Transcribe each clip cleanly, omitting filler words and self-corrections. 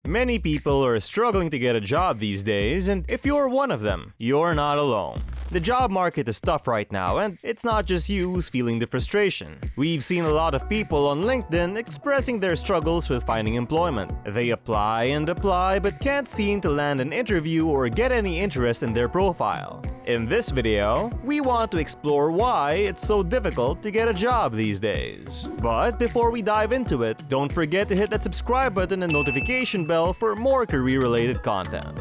Many people are struggling to get a job these days, and if you're one of them, you're not alone. The job market is tough right now, and it's not just you who's feeling the frustration. We've seen a lot of people on LinkedIn expressing their struggles with finding employment. They apply and apply but can't seem to land an interview or get any interest in their profile. In this video, we want to explore why it's so difficult to get a job these days. But before we dive into it, don't forget to hit that subscribe button and notification bell for more career-related content.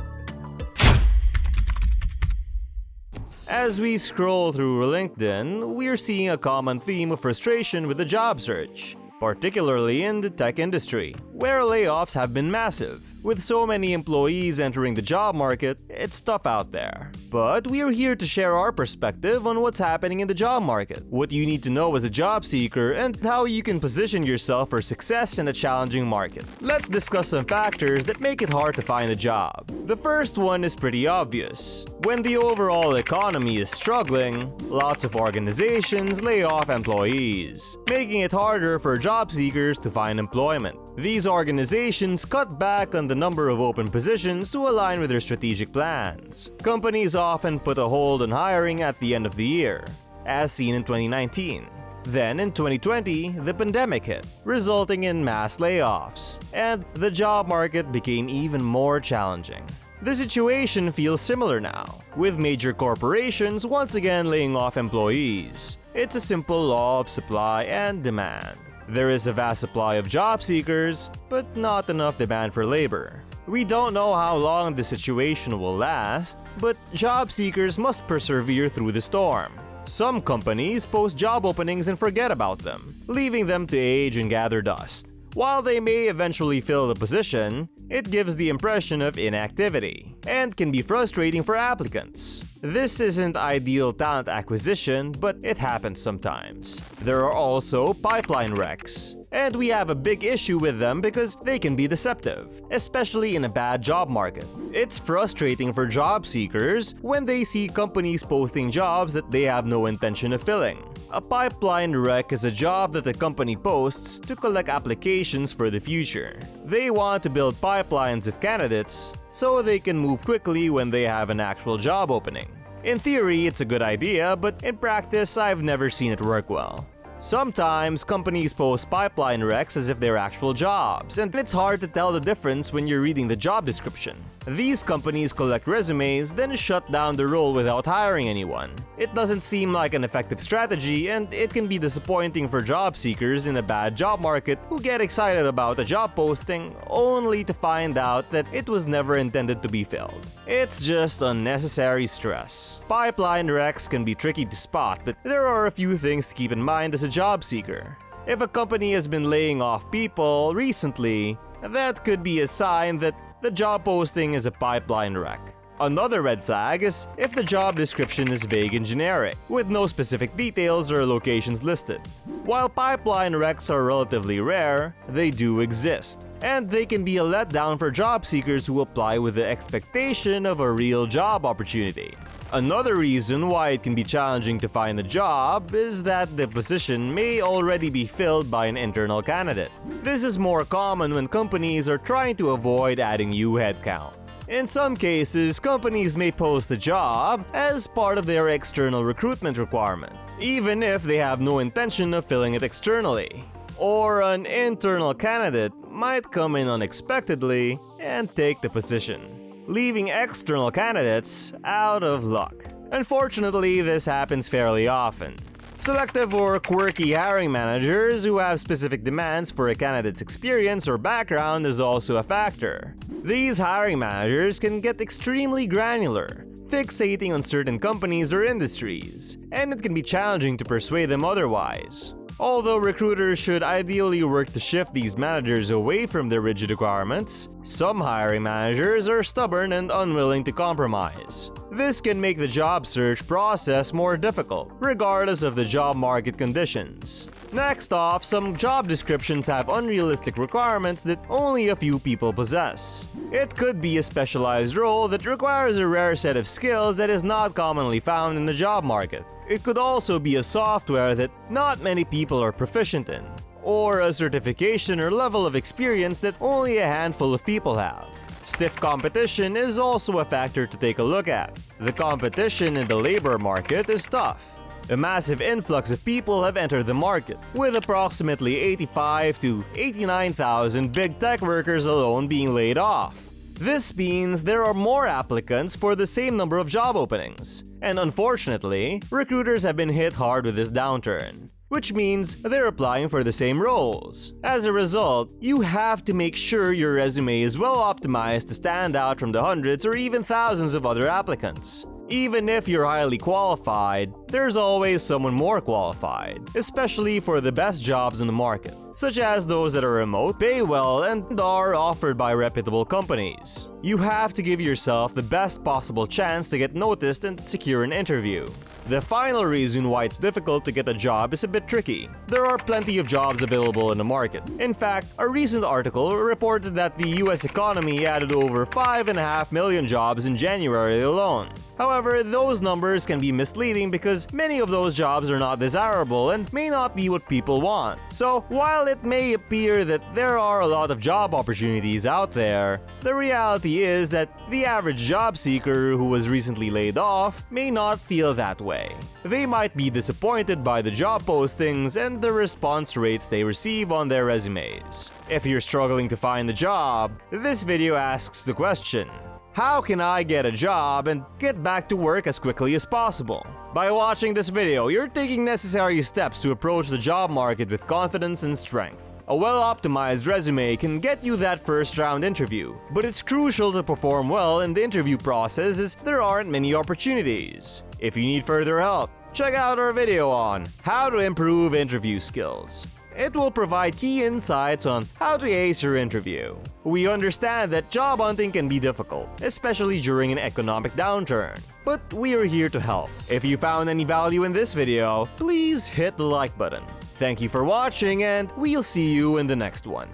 As we scroll through LinkedIn, we're seeing a common theme of frustration with the job search, particularly in the tech industry, where layoffs have been massive. With so many employees entering the job market, it's tough out there. But we're here to share our perspective on what's happening in the job market, what you need to know as a job seeker, and how you can position yourself for success in a challenging market. Let's discuss some factors that make it hard to find a job. The first one is pretty obvious. When the overall economy is struggling, lots of organizations lay off employees, making it harder for job seekers to find employment. These organizations cut back on the number of open positions to align with their strategic plans. Companies often put a hold on hiring at the end of the year, as seen in 2019. Then in 2020, the pandemic hit, resulting in mass layoffs, and the job market became even more challenging. The situation feels similar now, with major corporations once again laying off employees. It's a simple law of supply and demand. There is a vast supply of job seekers, but not enough demand for labor. We don't know how long the situation will last, but job seekers must persevere through the storm. Some companies post job openings and forget about them, leaving them to age and gather dust. While they may eventually fill the position, it gives the impression of inactivity and can be frustrating for applicants. This isn't ideal talent acquisition, but it happens sometimes. There are also pipeline wrecks, and we have a big issue with them because they can be deceptive, especially in a bad job market. It's frustrating for job seekers when they see companies posting jobs that they have no intention of filling. A pipeline rec is a job that the company posts to collect applications for the future. They want to build pipelines of candidates so they can move quickly when they have an actual job opening. In theory, it's a good idea, but in practice, I've never seen it work well. Sometimes companies post pipeline recs as if they're actual jobs, and it's hard to tell the difference when you're reading the job description. These companies collect resumes, then shut down the role without hiring anyone. It doesn't seem like an effective strategy, and it can be disappointing for job seekers in a bad job market who get excited about a job posting only to find out that it was never intended to be filled. It's just unnecessary stress. Pipeline recs can be tricky to spot, but there are a few things to keep in mind as a job seeker. If a company has been laying off people recently, that could be a sign that the job posting is a pipeline wreck. Another red flag is if the job description is vague and generic, with no specific details or locations listed. While pipeline wrecks are relatively rare, they do exist, and they can be a letdown for job seekers who apply with the expectation of a real job opportunity. Another reason why it can be challenging to find a job is that the position may already be filled by an internal candidate. This is more common when companies are trying to avoid adding new headcount. In some cases, companies may post a job as part of their external recruitment requirement, even if they have no intention of filling it externally. Or an internal candidate might come in unexpectedly and take the position, leaving external candidates out of luck. Unfortunately, this happens fairly often. Selective or quirky hiring managers who have specific demands for a candidate's experience or background is also a factor. These hiring managers can get extremely granular, fixating on certain companies or industries, and it can be challenging to persuade them otherwise. Although recruiters should ideally work to shift these managers away from their rigid requirements, some hiring managers are stubborn and unwilling to compromise. This can make the job search process more difficult, regardless of the job market conditions. Next off, some job descriptions have unrealistic requirements that only a few people possess. It could be a specialized role that requires a rare set of skills that is not commonly found in the job market. It could also be a software that not many people are proficient in, or a certification or level of experience that only a handful of people have. Stiff competition is also a factor to take a look at. The competition in the labor market is tough. A massive influx of people have entered the market, with approximately 85 to 89,000 big tech workers alone being laid off. This means there are more applicants for the same number of job openings, and unfortunately, recruiters have been hit hard with this downturn, which means they're applying for the same roles. As a result, you have to make sure your resume is well optimized to stand out from the hundreds or even thousands of other applicants. Even if you're highly qualified, there's always someone more qualified, especially for the best jobs in the market, such as those that are remote, pay well, and are offered by reputable companies. You have to give yourself the best possible chance to get noticed and secure an interview. The final reason why it's difficult to get a job is a bit tricky. There are plenty of jobs available in the market. In fact, a recent article reported that the US economy added over 5.5 million jobs in January alone. However, those numbers can be misleading because many of those jobs are not desirable and may not be what people want. So, while it may appear that there are a lot of job opportunities out there, the reality is that the average job seeker who was recently laid off may not feel that way. They might be disappointed by the job postings and the response rates they receive on their resumes. If you're struggling to find a job, this video asks the question: how can I get a job and get back to work as quickly as possible? By watching this video, you're taking necessary steps to approach the job market with confidence and strength. A well-optimized resume can get you that first-round interview, but it's crucial to perform well in the interview process as there aren't many opportunities. If you need further help, check out our video on how to improve interview skills. It will provide key insights on how to ace your interview. We understand that job hunting can be difficult, especially during an economic downturn, but we are here to help. If you found any value in this video, please hit the like button. Thank you for watching, and we'll see you in the next one.